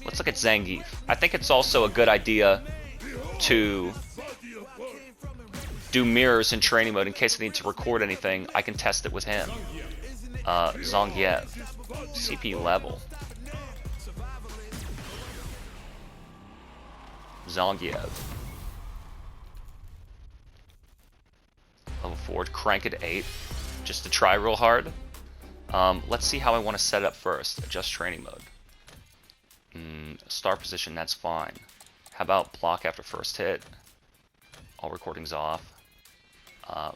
Let's look at Zangief. I think it's also a good idea to do mirrors in training mode in case I need to record anything. I can test it with him. Zangief. CP level. Zangief. Level 4. Crank it to 8. Just to try real hard. Let's see how I want to set it up first. Adjust training mode. Start position, that's fine. How about block after first hit? All recordings off.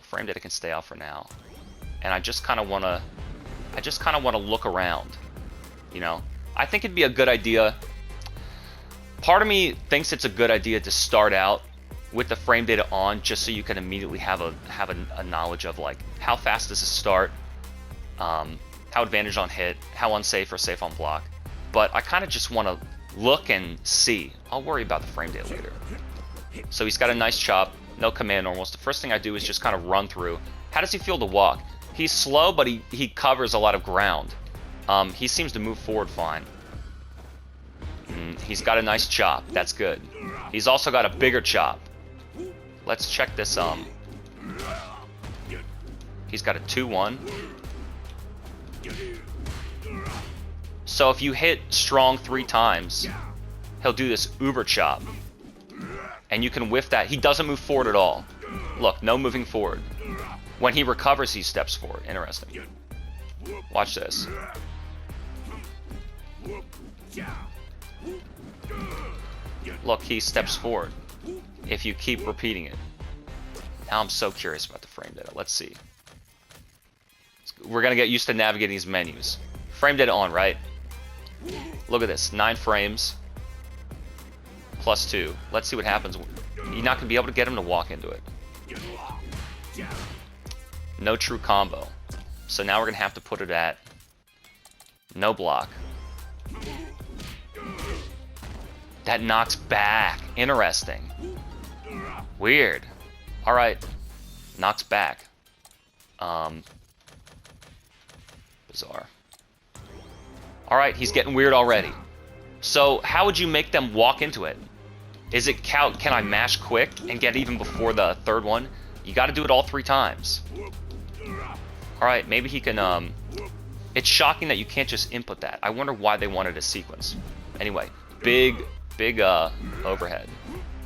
Frame data can stay off for now. And I just kind of want to look around. You know, I think it'd be a good idea. Part of me thinks it's a good idea to start out with the frame data on, just so you can immediately have a knowledge of like how fast does it start, how advantage on hit, how unsafe or safe on block. But I kind of just want to look and see. I'll worry about the frame data later. So he's got a nice chop, no command normals. The first thing I do is just kind of run through. How does he feel to walk? He's slow, but he covers a lot of ground. He seems to move forward fine. He's got a nice chop. That's good. He's also got a bigger chop. Let's check this. He's got a 2-1. So if you hit strong 3 times, he'll do this uber chop. And you can whiff that. He doesn't move forward at all. Look, no moving forward. When he recovers, he steps forward. Interesting. Watch this. Look, he steps forward if you keep repeating it. Now I'm so curious about the frame data. Let's see. We're going to get used to navigating these menus. Frame data on, right? Look at this. 9 frames. Plus 2. Let's see what happens. You're not going to be able to get him to walk into it. No true combo. So now we're going to have to put it at no block. That knocks back. Interesting. Weird. Alright. Knocks back. Bizarre. Alright, he's getting weird already. So, how would you make them walk into it? Is it can I mash quick and get even before the third one? You gotta do it all 3 times. Alright, maybe he can, It's shocking that you can't just input that. I wonder why they wanted a sequence. Anyway, big overhead.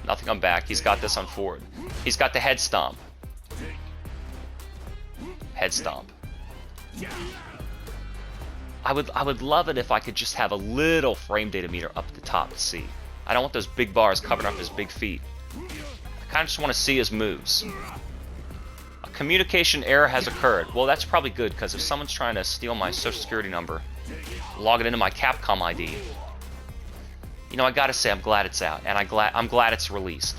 Nothing on back. He's got this on forward. He's got the head stomp. Head stomp. I would love it if I could just have a little frame data meter up at the top to see. I don't want those big bars covering up his big feet. I kind of just want to see his moves. A communication error has occurred. Well, that's probably good, because if someone's trying to steal my social security number, log it into my Capcom ID, you know, I gotta say I'm glad it's out, and I'm glad it's released.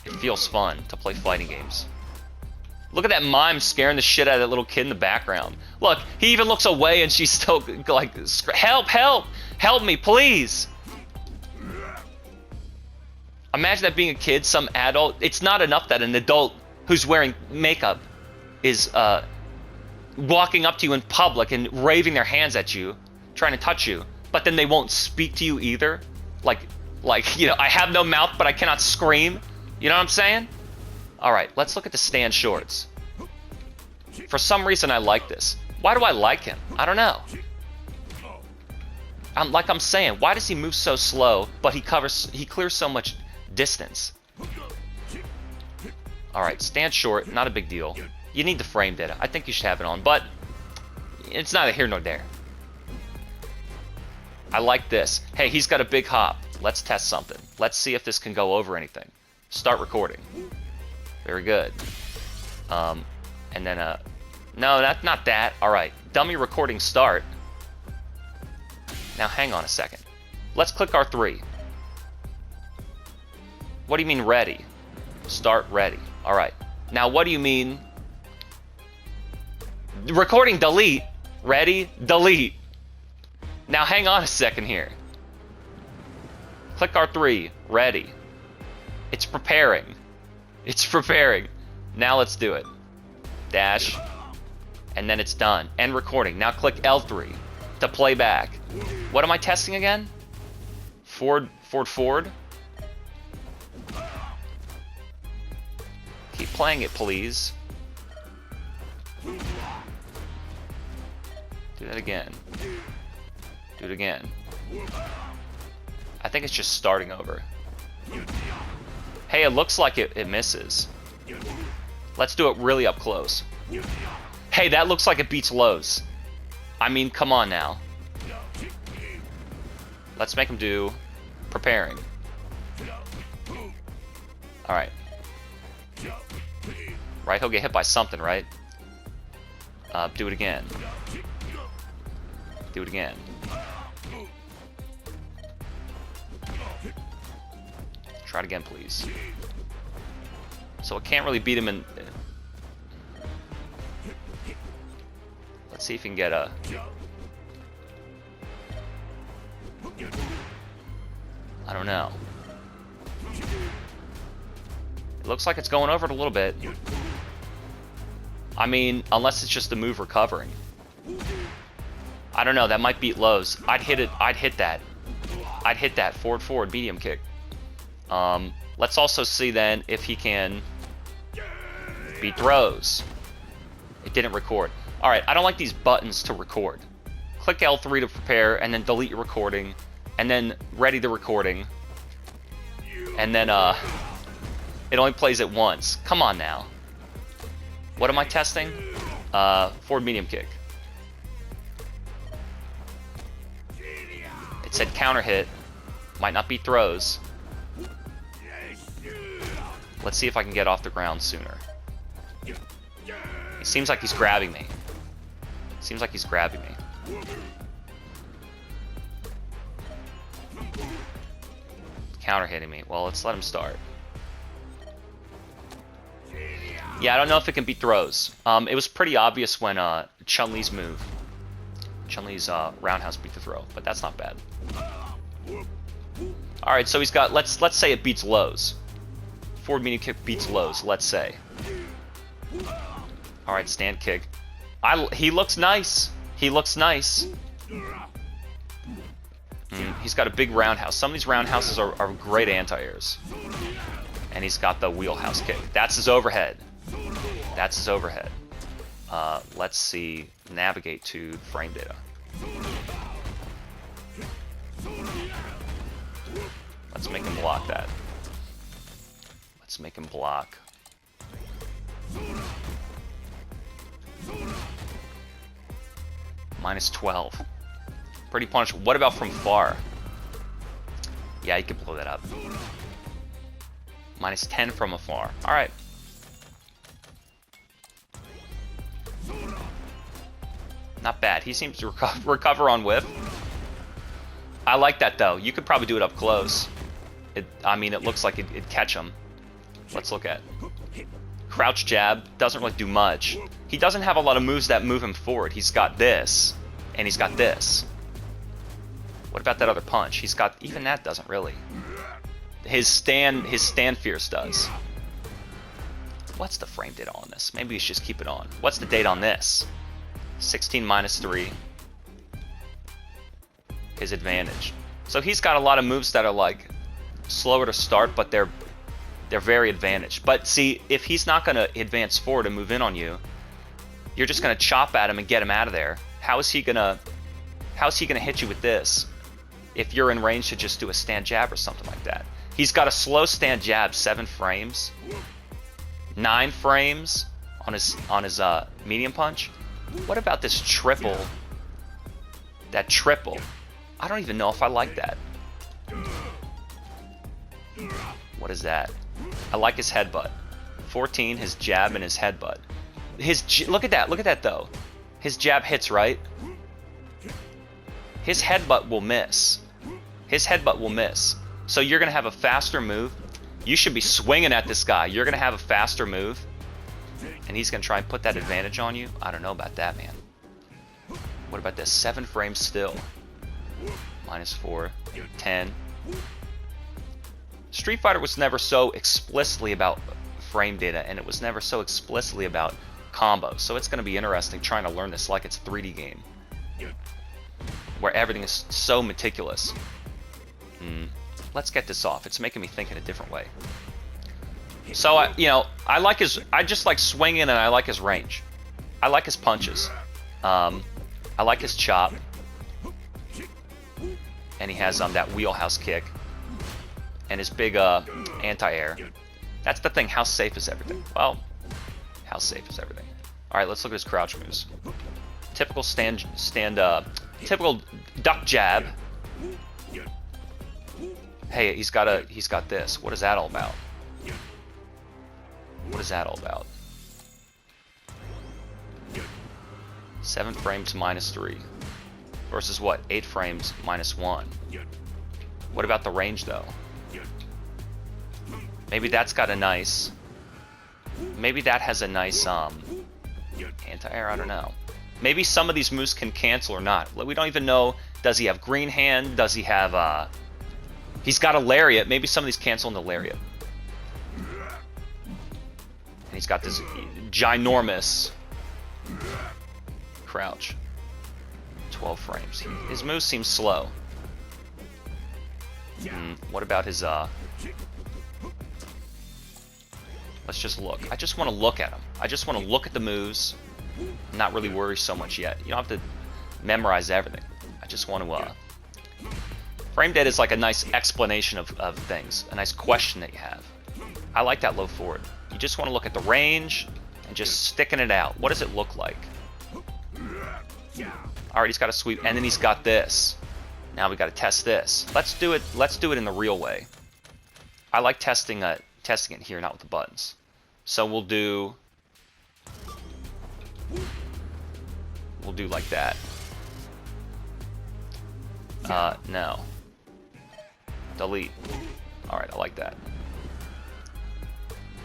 It feels fun to play fighting games. Look at that mime scaring the shit out of that little kid in the background. Look, he even looks away and she's still like, help, help, help me, please. Imagine that being a kid, some adult. It's not enough that an adult who's wearing makeup is walking up to you in public and waving their hands at you, trying to touch you, but then they won't speak to you either. Like, you know, I have no mouth, but I cannot scream. You know what I'm saying? Alright, let's look at the stand shorts. For some reason I like this. Why do I like him? I don't know. Like I'm saying, why does he move so slow, but he clears so much distance? Alright, stand short, not a big deal. You need the frame data. I think you should have it on, but it's neither here nor there. I like this. Hey, he's got a big hop. Let's test something. Let's see if this can go over anything. Start recording. Very good. And then, no, not that. Alright, dummy recording start. Now, hang on a second. Let's click R3. What do you mean ready? Start ready. Alright. Now, what do you mean? Recording delete. Ready, delete. Now, hang on a second here. Click R3. Ready. It's preparing. It's preparing. Now let's do it. Dash. And then it's done. End recording. Now click L3. to play back. What am I testing again? Forward. Keep playing it, please. Do that again. Do it again. I think it's just starting over. Hey, it looks like it misses. Let's do it really up close. Hey, that looks like it beats lows. I mean, come on now. Let's make him do preparing. Alright. Right, he'll get hit by something, right? Do it again. Do it again. Try it again, please. So it can't really beat him in... Let's see if he can get a... I don't know. It looks like it's going over it a little bit. I mean, unless it's just the move recovering. I don't know, that might beat lows. I'd hit it, I'd hit that. I'd hit that forward, medium kick. Let's also see then if he can beat throws. It didn't record. Alright, I don't like these buttons to record. Click L3 to prepare, and then delete your recording, and then ready the recording. And then, it only plays it once. Come on now. What am I testing? Forward medium kick. It said counter hit. Might not be throws. Let's see if I can get off the ground sooner. It seems like he's grabbing me. Seems like he's grabbing me. Counter hitting me. Well, let's let him start. Yeah, I don't know if it can beat throws. It was pretty obvious when Chun-Li's move. Chun-Li's roundhouse beat the throw, but that's not bad. Alright, so he's got, let's say it beats lows. Forward medium kick beats lows, let's say. Alright, stand kick. He looks nice. He looks nice. He's got a big roundhouse. Some of these roundhouses are great anti-airs. And he's got the wheelhouse kick. That's his overhead. That's his overhead. Let's see. Navigate to frame data. Let's make him block that. Let's make him block. Minus 12. Pretty punishable. What about from far? Yeah, you can blow that up. Minus 10 from afar. Alright. Not bad. He seems to recover on whiff. I like that, though. You could probably do it up close. I mean, it looks like it'd catch him. Let's look at crouch jab. Doesn't really do much. He doesn't have a lot of moves that move him forward. He's got this, and he's got this. What about that other punch? He's got... Even that doesn't really. His stand fierce does. What's the frame data on this? Maybe we should just keep it on. What's the date on this? 16 minus 3. His advantage. So he's got a lot of moves that are like slower to start, but they're very advantaged. But see, if he's not going to advance forward and move in on you, you're just going to chop at him and get him out of there. How is he going to hit you with this if you're in range to just do a stand jab or something like that? He's got a slow stand jab, 7 frames, 9 frames on his medium punch. What about this triple? That triple. I don't even know if I like that. What is that? I like his headbutt. 14, his jab and his headbutt. Look at that though. His jab hits, right? His headbutt will miss. His headbutt will miss. So you're going to have a faster move. You should be swinging at this guy. You're going to have a faster move. And he's going to try and put that advantage on you. I don't know about that, man. What about this? 7 frames still. Minus 4. 10. Street Fighter was never so explicitly about frame data, and it was never so explicitly about combos. So it's going to be interesting trying to learn this like it's a 3D game. where everything is so meticulous. Let's get this off. It's making me think in a different way. So I like his. I just like swinging, and I like his range. I like his punches. I like his chop, and he has that wheelhouse kick, and his big anti-air. That's the thing. How safe is everything? Well, how safe is everything? All right, let's look at his crouch moves. Typical typical duck jab. Hey, he's got this. What is that all about? What is that all about? 7 frames -3 versus what? 8 frames -1. What about the range though? Maybe that's got a nice. Maybe that has a nice anti-air. I don't know. Maybe some of these moves can cancel or not. We don't even know. Does he have green hand? Does he have he's got a lariat. Maybe some of these cancel in the lariat. And he's got this ginormous crouch. 12 frames. His moves seem slow. What about his let's just look. I just want to look at him. I just want to look at the moves. Not really worry so much yet. You don't have to memorize everything. I just want to frame dead is like a nice explanation of things. A nice question that you have. I like that low forward. You just want to look at the range and just sticking it out. What does it look like? Alright, he's got a sweep, and then he's got this. Now we got to test this. Let's do it in the real way. I like testing it here, not with the buttons. So we'll do like that. No. Delete. All right, I like that.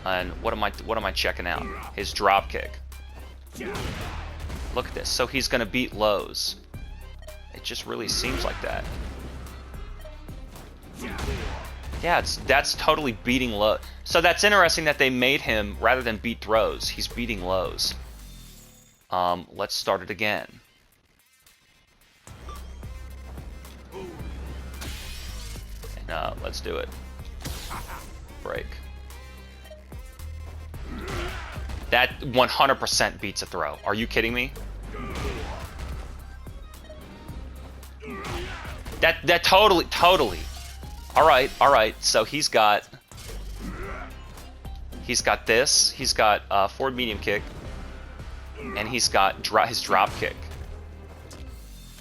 And what am I checking out? His drop kick. Look at this. So he's gonna beat lows. It just really seems like that. Yeah, that's totally beating low. So that's interesting that they made him, rather than beat throws, he's beating lows. Let's start it again. And let's do it. Break. That 100% beats a throw. Are you kidding me? That totally. All right. So he's got this. He's got forward medium kick, and he's got his drop kick.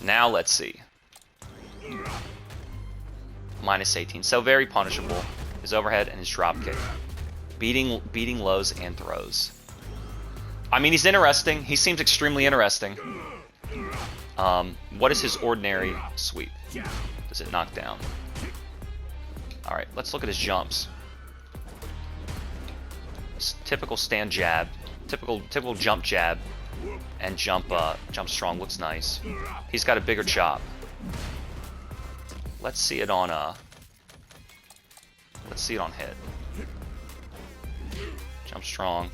Now let's see. -18. So very punishable. His overhead and his drop kick, beating lows and throws. I mean, he's interesting. He seems extremely interesting. What is his ordinary sweep? Does it knock down? All right, let's look at his jumps. Typical stand jab, typical jump jab, and jump strong. Looks nice. He's got a bigger chop. Let's see it on hit. Jump strong.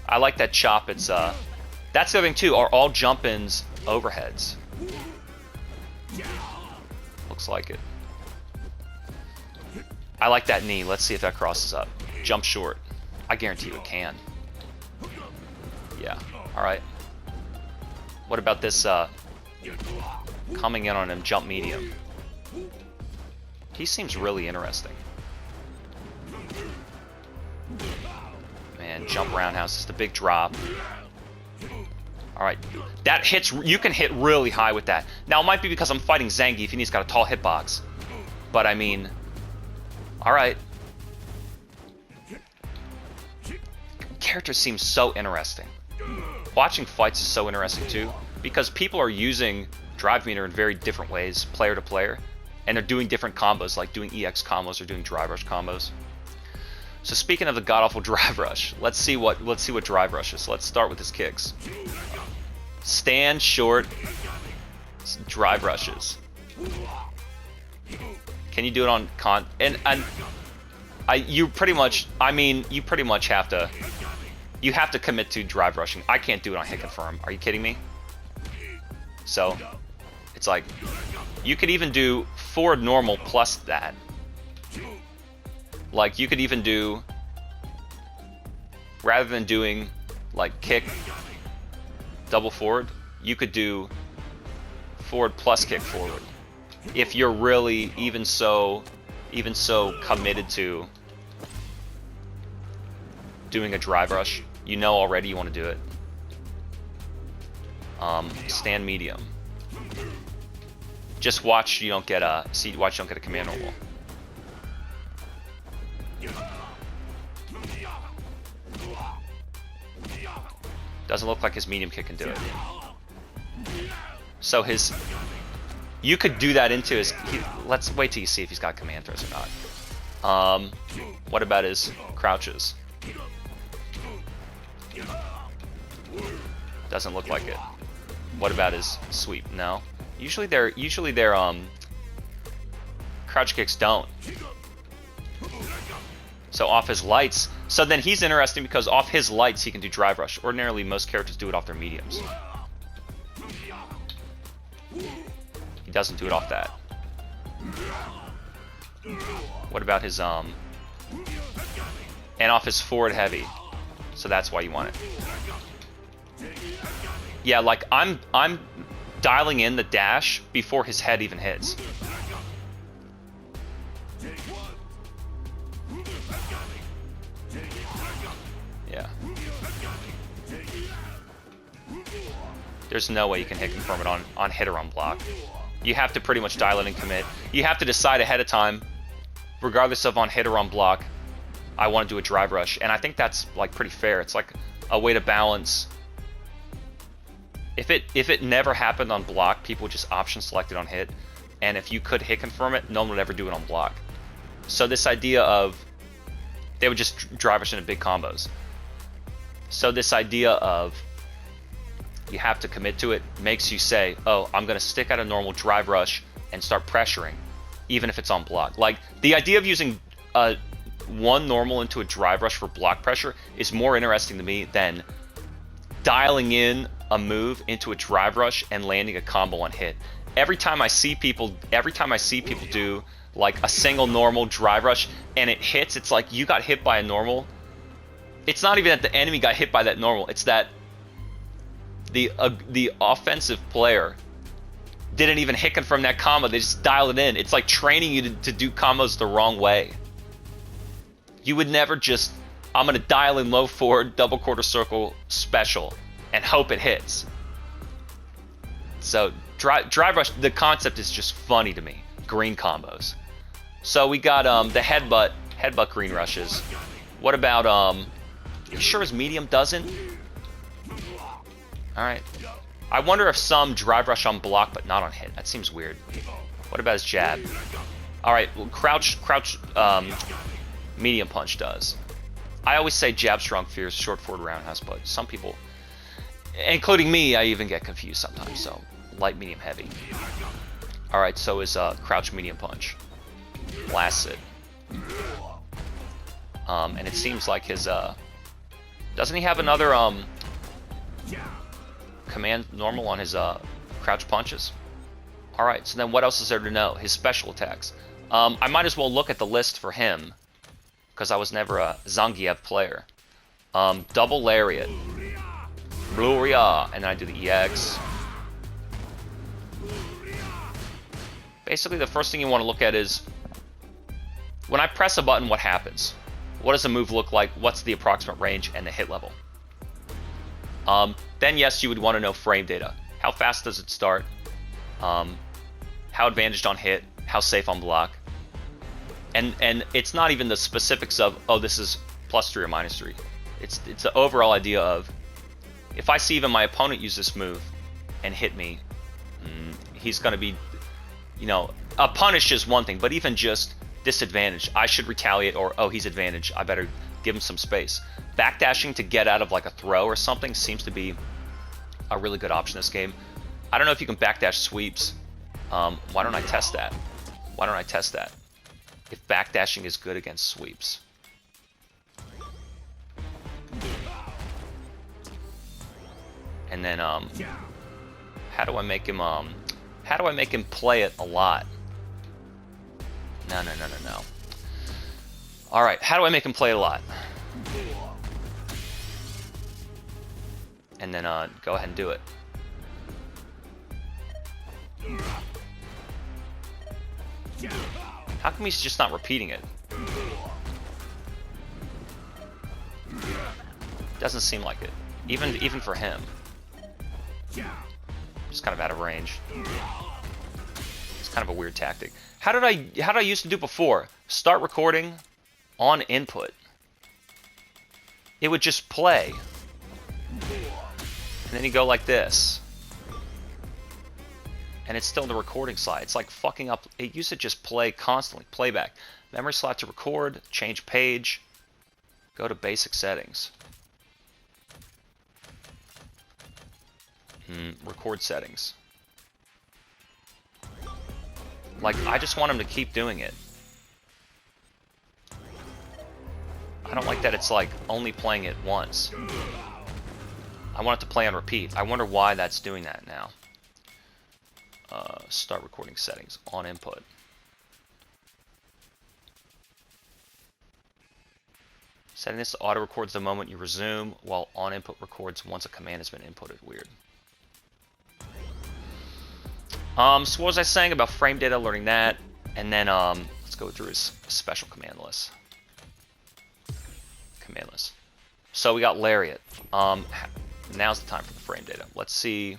I like that chop. It's that's the other thing too. Are all jump-ins overheads? Looks like it. I like that knee. Let's see if that crosses up. Jump short. I guarantee you it can. Yeah. All right. What about this coming in on him, jump medium? He seems really interesting. Man, jump roundhouse. Just a big drop. All right. That hits. You can hit really high with that. Now, it might be because I'm fighting Zangief and he's got a tall hitbox. But, I mean... All right. Characters seem so interesting. Watching fights is so interesting, too. Because people are using Drive Meter in very different ways, player to player. And they're doing different combos, like doing EX combos or doing Drive Rush combos. So speaking of the god-awful Drive Rush, let's see what Drive Rush is. So let's start with his kicks. Stand short Drive Rushes. Can you do it on you pretty much have to commit to Drive Rushing. I can't do it on hit confirm. Are you kidding me? So It's like, you could even do forward normal plus that. Like, you could even do, rather than doing, like, kick, double forward, you could do forward plus kick forward. If you're really even so committed to doing a drive rush, you know already you want to do it. Stand medium. Just watch you don't get a watch you don't get a command normal. Doesn't look like his medium kick can do it. So you could do that into his. Let's wait till you see if he's got command throws or not. What about his crouches? Doesn't look like it. What about his sweep? No. Usually their crouch kicks don't. So off his lights. So then he's interesting because off his lights he can do drive rush. Ordinarily most characters do it off their mediums. He doesn't do it off that. What about his and off his forward heavy. So that's why you want it. Yeah, like I'm dialing in the dash before his head even hits. Yeah. There's no way you can hit confirm it on hit or on block. You have to pretty much dial in and commit. You have to decide ahead of time, regardless of on hit or on block, I want to do a drive rush. And I think that's like pretty fair. It's like a way to balance. If it never happened on block, people would just option select it on hit. And if you could hit confirm it, no one would ever do it on block. So this idea of they would just drive rush into big combos. So this idea of you have to commit to it makes you say, oh, I'm going to stick at a normal drive rush and start pressuring, even if it's on block. Like, the idea of using one normal into a drive rush for block pressure is more interesting to me than dialing in a move into a drive rush and landing a combo on hit. Every time I see people do like a single normal drive rush and it hits, it's like you got hit by a normal. It's not even that the enemy got hit by that normal. It's that the offensive player didn't even hit confirm that combo. They just dialed it in. It's like training you to do combos the wrong way. You would never just, I'm going to dial in low forward, double quarter circle special and hope it hits. So drive rush, the concept is just funny to me. Green combos. So we got the headbutt green rushes. What about you sure his medium doesn't? Alright. I wonder if some drive rush on block but not on hit. That seems weird. What about his jab? Alright, well, crouch medium punch does. I always say jab strong fears, short forward roundhouse, but some people, including me, I even get confused sometimes. So light, medium, heavy. Alright, so is crouch medium punch. Blasts it. And it seems like his doesn't he have another command normal on his crouch punches? Alright, so then what else is there to know? His special attacks. I might as well look at the list for him, because I was never a Zangief player. Double lariat. Gloria. And then I do the EX. Basically, the first thing you want to look at is, when I press a button, what happens? What does the move look like? What's the approximate range and the hit level? Then yes, you would want to know frame data. How fast does it start? How advantaged on hit? How safe on block? And it's not even the specifics of, oh, this is +3 or -3. It's the overall idea of, if I see even my opponent use this move and hit me, he's going to be, you know, a punish is one thing, but even just disadvantage, I should retaliate, or, oh, he's advantage, I better give him some space. Backdashing to get out of like a throw or something seems to be a really good option this game. I don't know if you can backdash sweeps. Why don't I test that? Why don't I test that? If backdashing is good against sweeps. And then, how do I make him, How do I make him play it a lot? No. Alright, how do I make him play it a lot? And then go ahead and do it. How come he's just not repeating it? Doesn't seem like it. Even for him. Just kind of out of range. It's kind of a weird tactic. How did I used to do before? Start recording on input. It would just play. And then you go like this. And it's still in the recording slide. It's like fucking up. It used to just play constantly. Playback. Memory slot to record. Change page. Go to basic settings. Record settings. Like, I just want him to keep doing it. I don't like that it's like only playing it once. I want it to play on repeat. I wonder why that's doing that now. Start recording settings. On input. Setting this to auto records the moment you resume, while on input records once a command has been inputted. Weird. So what was I saying about frame data, learning that, and then let's go through his special command list. Command list. So we got Lariat. Now's the time for the frame data. Let's see.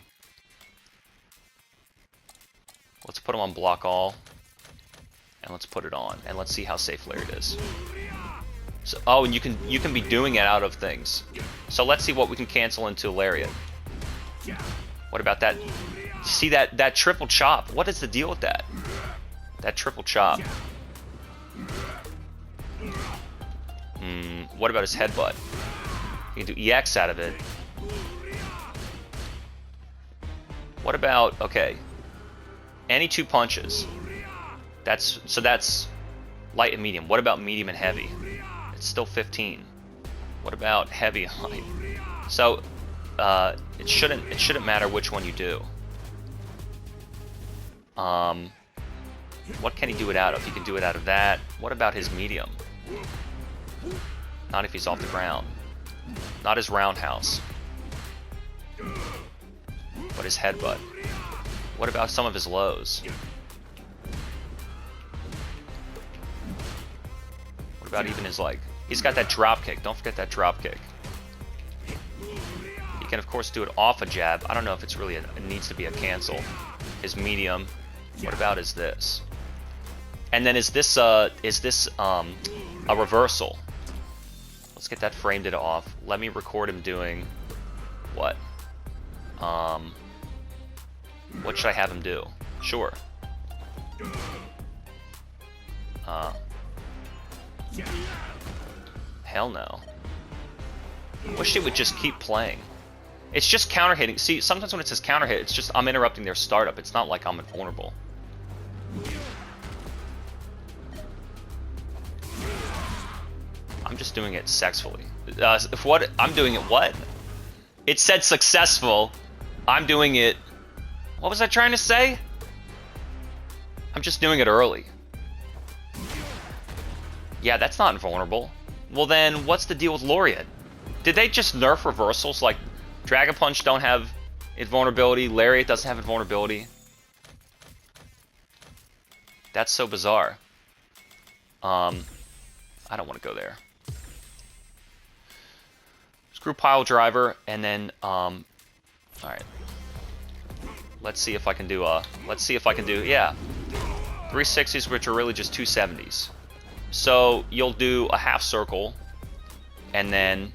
Let's put him on block all, and let's put it on, and let's see how safe Lariat is. So, oh, and you can be doing it out of things. So let's see what we can cancel into Lariat. What about that? See that triple chop? What is the deal with that? That triple chop. What about his headbutt? You can do EX out of it. What about, okay, any two punches? That's light and medium. What about medium and heavy? It's still 15. What about heavy and light? So it shouldn't matter which one you do. What can he do it out of? He can do it out of that. What about his medium? Not if he's off the ground. Not his roundhouse. But his headbutt. What about some of his lows? What about even his, like, he's got that drop kick. Don't forget that drop kick. He can of course do it off a jab. I don't know if it's really it needs to be a cancel. His medium. What about is this? And then is this a reversal? Let's get that frame data off. Let me record him doing what? What should I have him do? Sure. Hell no. Wish it would just keep playing. It's just counter hitting. See, sometimes when it says counter hit, it's just I'm interrupting their startup. It's not like I'm invulnerable. I'm just doing it sexfully. If what I'm doing it, what? It said successful. I'm doing it. What was I trying to say? I'm just doing it early. Yeah, that's not invulnerable. Well then, what's the deal with Laureate? Did they just nerf reversals? Like, Dragon Punch don't have invulnerability, Lariat doesn't have invulnerability. That's so bizarre. I don't want to go there. Screw pile driver, and then alright. Let's see if I can do yeah, 360s, which are really just 270s. So you'll do a half circle and then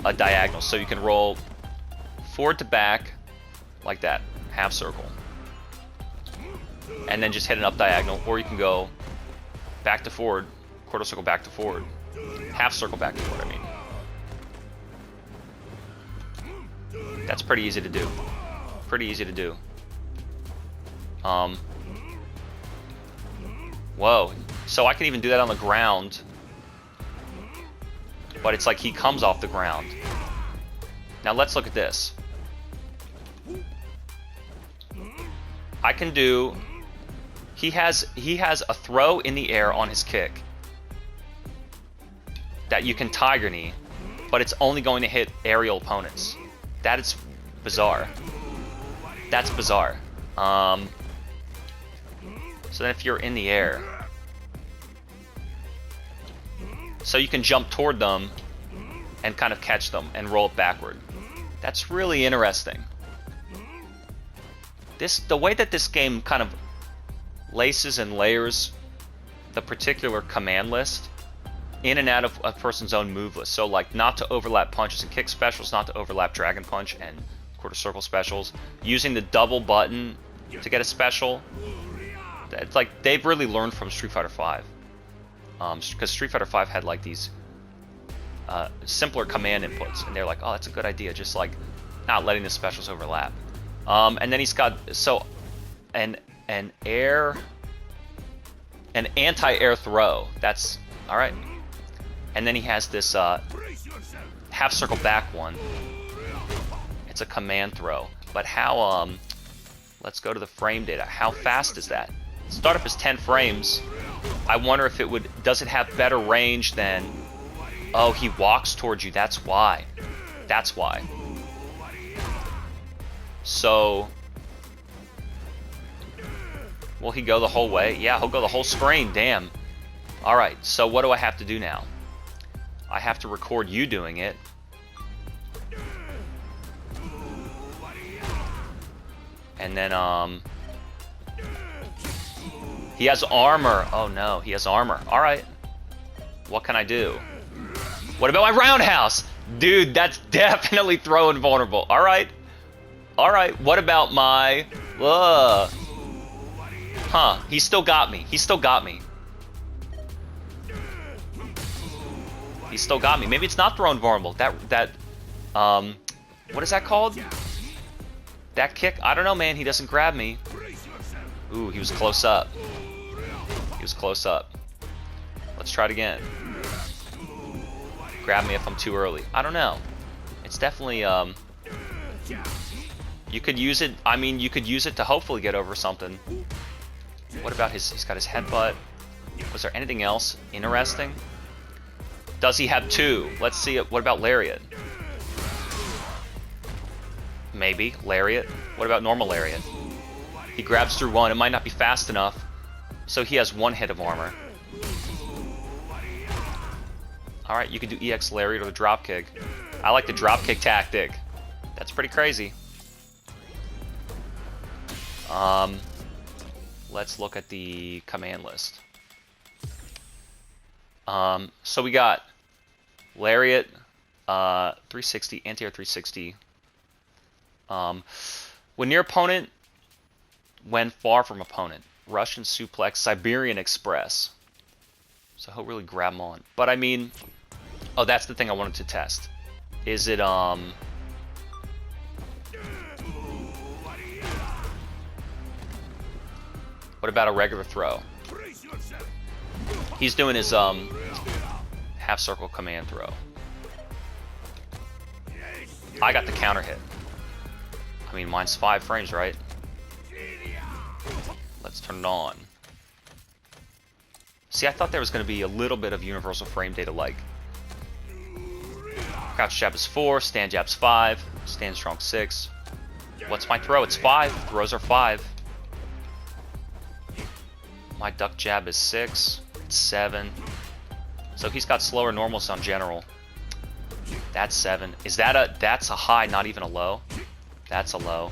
a diagonal. So you can roll forward to back like that, half circle, and then just hit an up diagonal, or you can go back to forward, quarter circle back to forward, half circle back to forward, I mean. That's pretty easy to do. Pretty easy to do. Whoa. So I can even do that on the ground. But it's like he comes off the ground. Now let's look at this. I can do... He has a throw in the air on his kick that you can Tiger Knee, but it's only going to hit aerial opponents. That is bizarre. That's bizarre. So then if you're in the air, so you can jump toward them and kind of catch them and roll it backward. That's really interesting. The way that this game kind of laces and layers the particular command list in and out of a person's own move list. So like not to overlap punches and kick specials, not to overlap dragon punch and quarter circle specials, using the double button to get a special. It's like they've really learned from Street Fighter V, because Street Fighter V had like these simpler command inputs, and they're like, oh, that's a good idea, just like not letting the specials overlap. And then he's got an anti-air throw. That's all right. And then he has this half circle back one. It's a command throw. But how? Let's go to the frame data. How fast is that? Startup is 10 frames. I wonder if it would. Does it have better range than? Oh, he walks towards you. That's why. That's why. So, will he go the whole way? Yeah, he'll go the whole screen. Damn. All right. So what do I have to do now? I have to record you doing it. And then, he has armor. Oh no, he has armor. All right. What can I do? What about my roundhouse? Dude, that's definitely throw invulnerable. All right. All right. What about my... Huh. He still got me. He still got me. He still got me. Maybe it's not throw invulnerable. What is that called? That kick? I don't know, man. He doesn't grab me. Ooh, he was close up. He was close up. Let's try it again. Grab me if I'm too early. I don't know. It's definitely, you could use it, I mean, you could use it to hopefully get over something. What about he's got his headbutt. Was there anything else interesting? Does he have two? Let's see it. What about Lariat? Maybe. Lariat. What about normal Lariat? He grabs through one. It might not be fast enough. So he has one hit of armor. Alright, you can do EX Lariat or the dropkick. I like the dropkick tactic. That's pretty crazy. Let's look at the command list. So we got Lariat, 360, anti-air 360. When near opponent, when far from opponent. Russian suplex, Siberian Express. So he'll really grab him on. But I mean, oh, that's the thing I wanted to test. Is it, what about a regular throw? He's doing his, half circle command throw. I got the counter hit. I mean, mine's 5 frames, right? Let's turn it on. See, I thought there was going to be a little bit of universal frame data like. Crouch jab is 4, stand jab's 5, stand strong 6. What's my throw? It's 5. Throws are 5. My duck jab is 6. It's 7. So he's got slower normals on general. That's 7. Is that that's a high, not even a low? That's a low.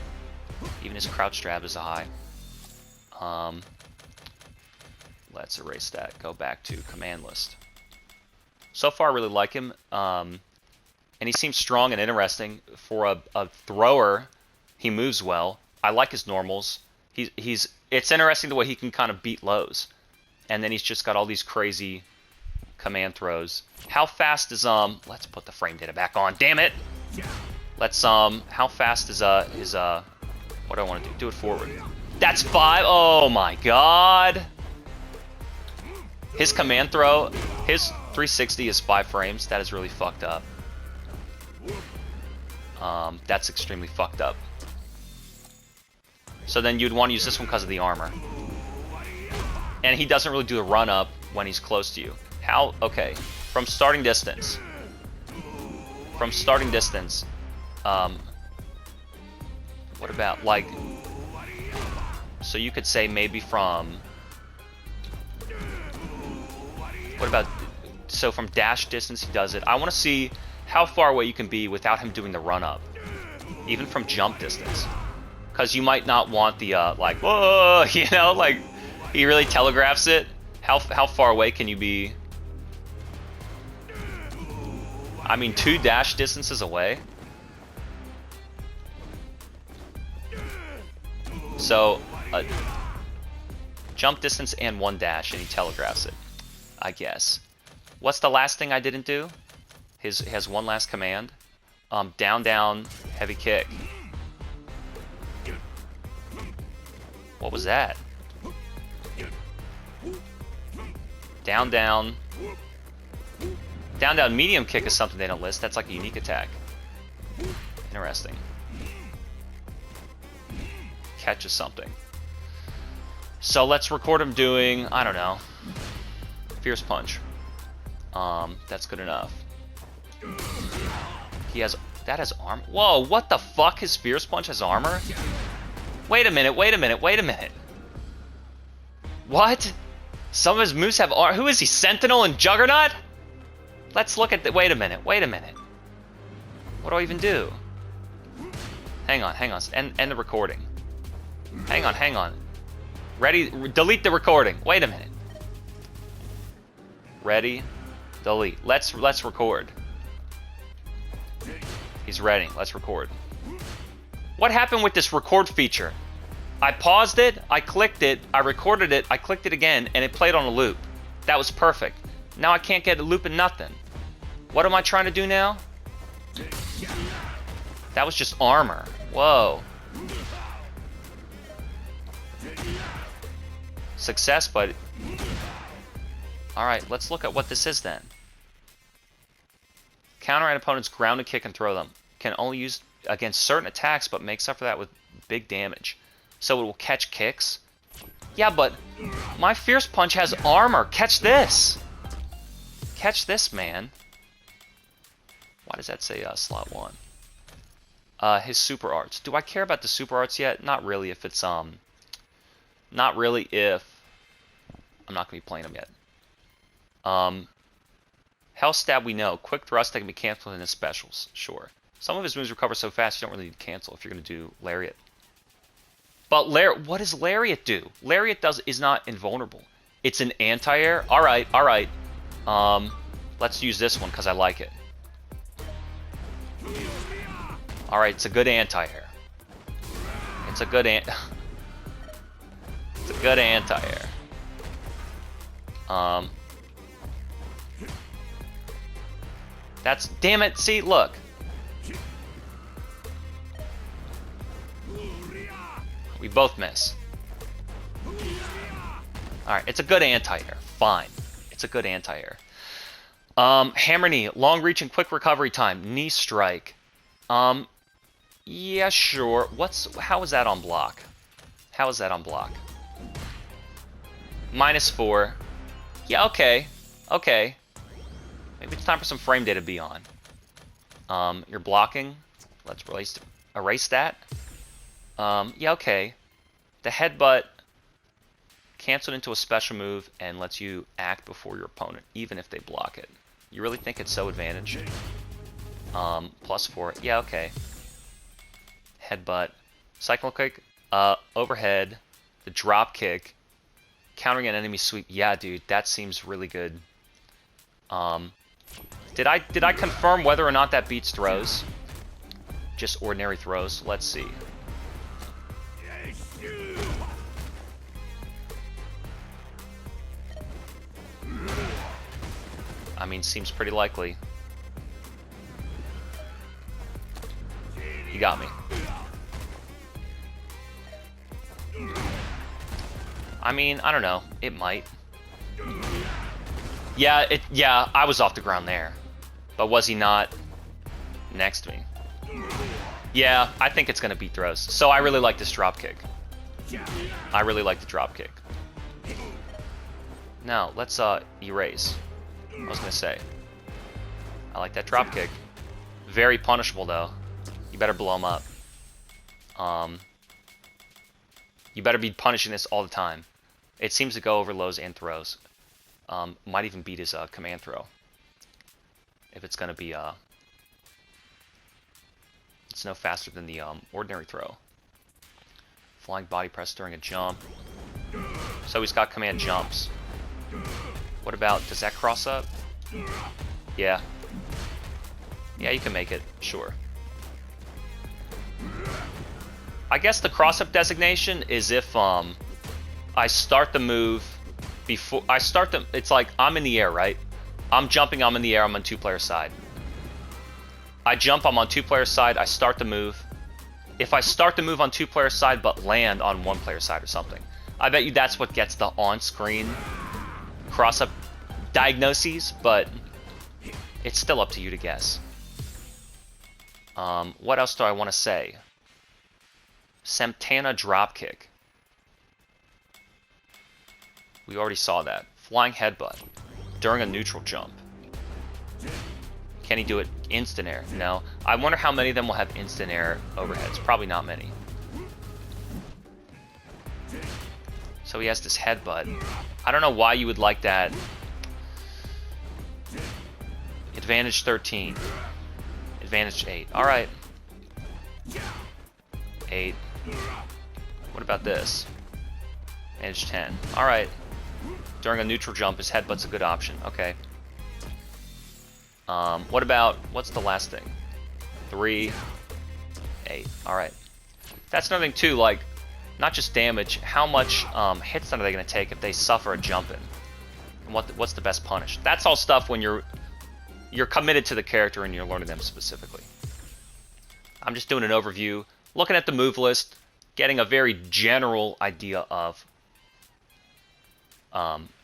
Even his crouch jab is a high. Let's erase that. Go back to command list. So far, I really like him. And he seems strong and interesting. For a thrower, he moves well. I like his normals. It's interesting the way he can kind of beat lows. And then he's just got all these crazy command throws. How fast is, let's put the frame data back on. Damn it! Let's, how fast is, what do I want to do? Do it forward. That's 5. Oh my god! His command throw, his 360 is 5 frames. That is really fucked up. That's extremely fucked up. So then you'd want to use this one because of the armor. And he doesn't really do a run-up when he's close to you. How? Okay. From starting distance. From starting distance. What about, like... So you could say maybe from... What about... So from dash distance he does it. I want to see how far away you can be without him doing the run-up. Even from jump distance. Because you might not want the, like, whoa, you know, like, he really telegraphs it. How far away can you be? I mean, 2 dash distances away. So, jump distance and 1 dash, and he telegraphs it, I guess. What's the last thing I didn't do? He has one last command. Down, down, heavy kick. What was that? Down, down. Down, down, medium kick is something they don't list. That's like a unique attack. Interesting. Catches something. So let's record him doing, I don't know, Fierce Punch. That's good enough. He has, that has armor. Whoa, what the fuck? His Fierce Punch has armor? Wait a minute, wait a minute, wait a minute. What? Some of his moves have armor. Who is he, Sentinel and Juggernaut? Let's look at the, wait a minute, wait a minute. What do I even do? Hang on, end the recording. Hang on. Ready, delete the recording. Wait a minute. Ready, delete. Let's record. He's ready, let's record. What happened with this record feature? I paused it, I clicked it, I recorded it, I clicked it again, and it played on a loop. That was perfect. Now I can't get a loop and nothing. What am I trying to do now? That was just armor. Whoa. Success, but... Alright, let's look at what this is then. Counter an opponent's grounded kick and throw them. Can only use against certain attacks, but makes up for that with big damage. So it will catch kicks? Yeah, but my Fierce Punch has armor. Catch this. Catch this, man. Why does that say slot 1? His super arts. Do I care about the super arts yet? Not really if it's, not really if... I'm not going to be playing them yet. Hell Stab we know. Quick Thrust that can be canceled in his specials. Sure. Some of his moves recover so fast you don't really need to cancel if you're going to do Lariat. But what does Lariat do? Lariat is not invulnerable. It's an anti-air. Alright. Let's use this one because I like it. Alright, it's a good anti-air. It's a good anti-air. That's, damn it, see, look. We both miss. Alright, it's a good anti-air. Fine. It's a good anti-air. Hammer knee, long reach and quick recovery time. Knee strike. Yeah, sure. How is that on block? How is that on block? -4. Yeah, okay. Okay. Maybe it's time for some frame data to be on. You're blocking. Let's erase that. Yeah, okay. The headbutt canceled into a special move and lets you act before your opponent, even if they block it. You really think it's so advantaged? +4. Yeah, okay. Headbutt. Cycle kick. Overhead. The drop kick. Countering an enemy sweep. Yeah, dude, that seems really good. Did I confirm whether or not that beats throws? Just ordinary throws. Let's see. I mean, seems pretty likely. You got me. I mean, I don't know. It might. Yeah, I was off the ground there. But was he not next to me? Yeah, I think it's going to beat throws. So I really like this drop kick. I really like the drop kick. Now, let's erase. I was gonna say. I like that drop kick. Very punishable though. You better blow him up. You better be punishing this all the time. It seems to go over lows and throws. Might even beat his command throw. If it's gonna be it's no faster than the ordinary throw. Flying body press during a jump. So he's got command jumps. What about, does that cross up? Yeah. Yeah, you can make it, sure. I guess the cross-up designation is if I start the move before I start the. It's like I'm in the air, right? I'm jumping. I'm in the air. I'm on two-player side. I jump. I'm on two-player side. I start the move. If I start the move on two-player side but land on one-player side or something, I bet you that's what gets the on-screen cross-up diagnoses. But it's still up to you to guess. What else do I want to say? Santana dropkick. We already saw that. Flying headbutt during a neutral jump. Can he do it instant air? No. I wonder how many of them will have instant air overheads. Probably not many. So he has this headbutt. I don't know why you would like that. Advantage 13. Advantage 8. Alright. 8. What about this? Advantage 10. Alright. During a neutral jump, his headbutt's a good option. Okay. What about, what's the last thing? 3. 8. Alright. That's another thing too, like, not just damage, how much hits are they going to take if they suffer a jump-in? And what's the best punish? That's all stuff when you're committed to the character and you're learning them specifically. I'm just doing an overview, looking at the move list, getting a very general idea of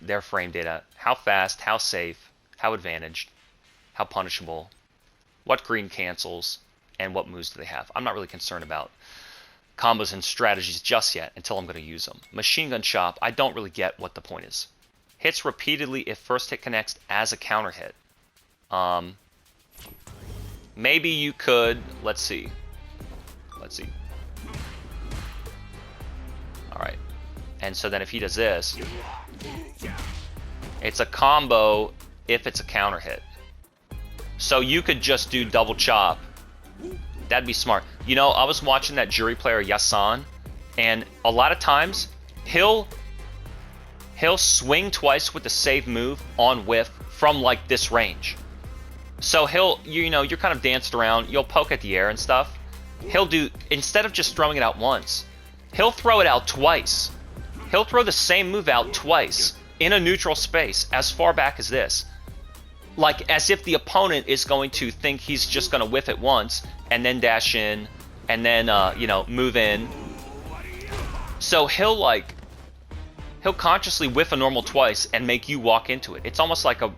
their frame data. How fast, how safe, how advantaged, how punishable, what green cancels, and what moves do they have. I'm not really concerned about combos and strategies just yet until I'm going to use them. Machine gun chop, I don't really get what the point is. Hits repeatedly if first hit connects as a counter hit. Maybe you could, let's see. Alright. And so then if he does this, it's a combo if it's a counter hit. So you could just do double chop. That'd be smart. You know, I was watching that jury player Yasan, and a lot of times he'll swing twice with the save move on whiff from like this range. So you're kind of danced around, you'll poke at the air and stuff. He'll do, instead of just throwing it out once, he'll throw it out twice. He'll throw the same move out twice in a neutral space as far back as this. Like as if the opponent is going to think he's just going to whiff it once and then dash in and then, move in. So he'll consciously whiff a normal twice and make you walk into it. It's almost like a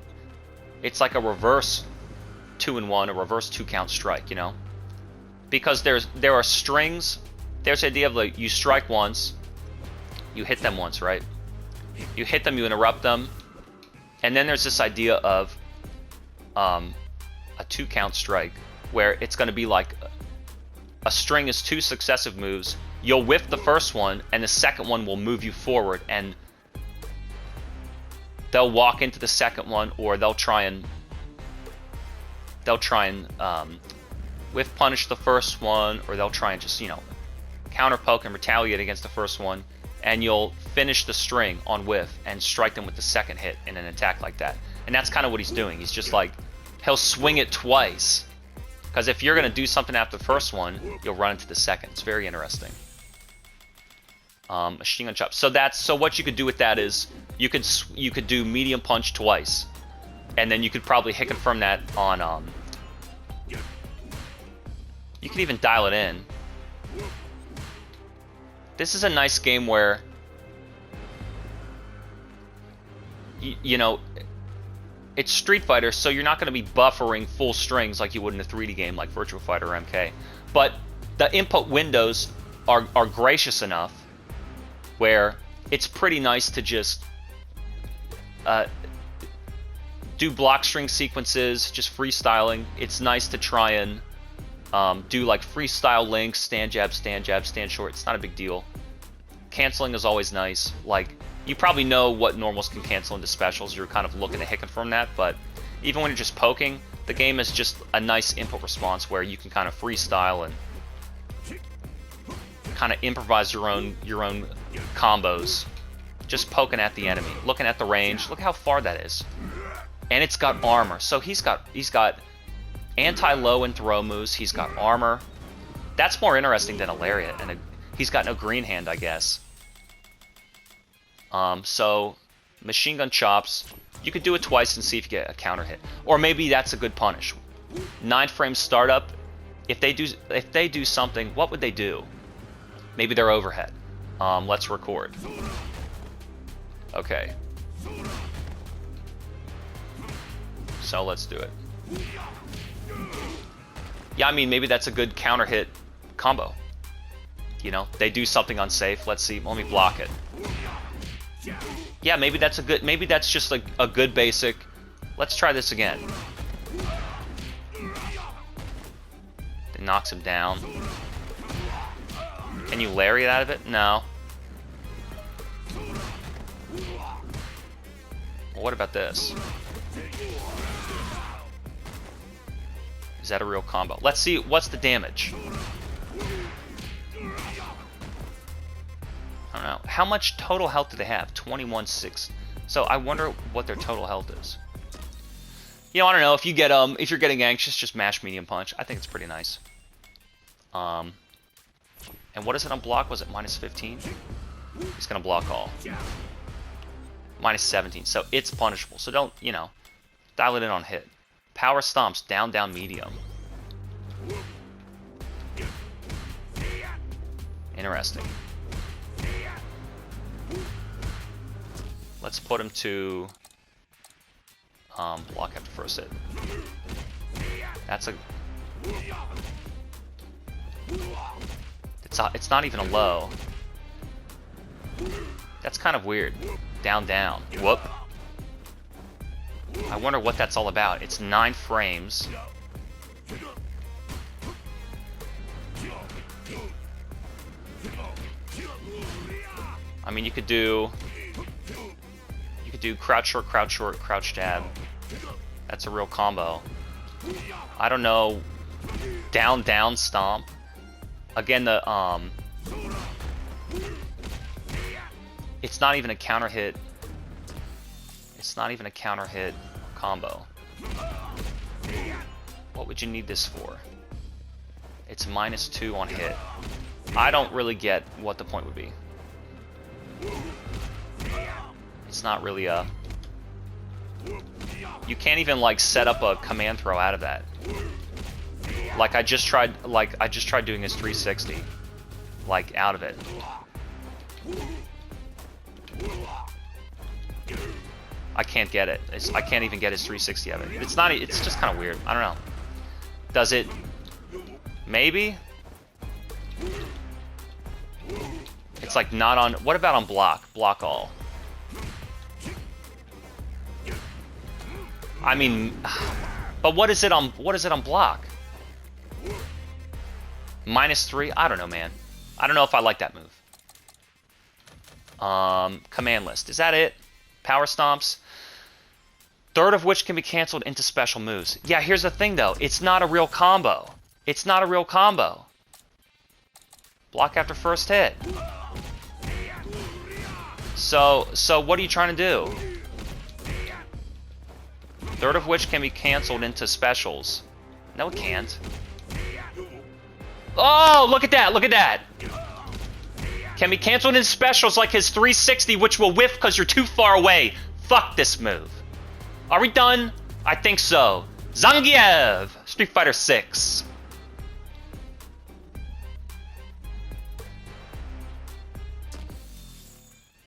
reverse 2-in-1, a reverse 2-count strike, you know? Because there are strings. There's the idea of like you strike once, you hit them once, right? You hit them, you interrupt them, and then there's this idea of a 2-count strike where it's going to be like a string is 2 successive moves. You'll whiff the first one, and the second one will move you forward, and they'll walk into the second one, or they'll try and whiff punish the first one, or they'll try and just counter poke and retaliate against the first one, and you'll finish the string on whiff and strike them with the second hit in an attack like that. And that's kind of what he's doing. He's just like, he'll swing it twice, because if you're going to do something after the first one, you'll run into the second. It's very interesting. Machine gun chop. So what you could do with that is you could do medium punch twice, and then you could probably hit confirm that on you could even dial it in. This is a nice game where it's Street Fighter, so you're not going to be buffering full strings like you would in a 3D game like Virtua Fighter or MK. But the input windows are gracious enough where it's pretty nice to just do block string sequences, just freestyling. It's nice to try and do like freestyle links, stand jab, stand short. It's not a big deal. Canceling is always nice. Like, you probably know what normals can cancel into specials. You're kind of looking to hick it from that, but even when you're just poking, the game is just a nice input response where you can kind of freestyle and kind of improvise your own combos, just poking at the enemy, looking at the range. Look how far that is, and it's got armor. So he's got anti-low and throw moves. He's got armor. That's more interesting than a lariat, and he's got no green hand, I guess. So machine gun chops. You could do it twice and see if you get a counter hit, or maybe that's a good punish. 9 frame startup. If they do something, what would they do? Maybe they're overhead. Let's record. Okay. So let's do it. Yeah, I mean, maybe that's a good counter hit combo. You know, they do something unsafe. Let's see. Let me block it. Yeah, maybe that's a good. Maybe that's just like a good basic. Let's try this again. It knocks him down. Can you lariat out of it? No. Well, what about this? Is that a real combo? Let's see. What's the damage? I don't know. How much total health do they have? 21.6. So I wonder what their total health is. You know, I don't know. If you get if you're getting anxious, just mash medium punch. I think it's pretty nice. And what is it on block? Was it -15? He's gonna block all. -17. So it's punishable. So don't, you know, dial it in on hit. Power stomps, down, medium. Interesting. Let's put him to block after first hit. That's a. It's not even a low. That's kind of weird. Down. Whoop. I wonder what that's all about. It's 9 frames. I mean, you could do crouch short, crouch jab. That's a real combo. I don't know. Down, stomp. Again, the it's not even a counter hit. It's not even a counter hit combo. What would you need this for? It's -2 on hit. I don't really get what the point would be. It's not really a. You can't even like set up a command throw out of that. Like I just tried doing his 360, like out of it. I can't get it. I can't even get his 360 of it. It's not. It's just kind of weird. I don't know. Does it? Maybe. It's like not on. What about on block? Block all. I mean, but what is it on? What is it on block? -3. I don't know, man. I don't know if I like that move. Command list. Is that it? Power stomps. 1/3 of which can be canceled into special moves. Yeah, here's the thing though. It's not a real combo. It's not a real combo. Block after first hit. So what are you trying to do? 1/3 of which can be canceled into specials. No, it can't. Oh, look at that! Look at that! Can be canceled into specials like his 360, which will whiff because you're too far away. Fuck this move. Are we done? I think so. Zangief! Street Fighter 6.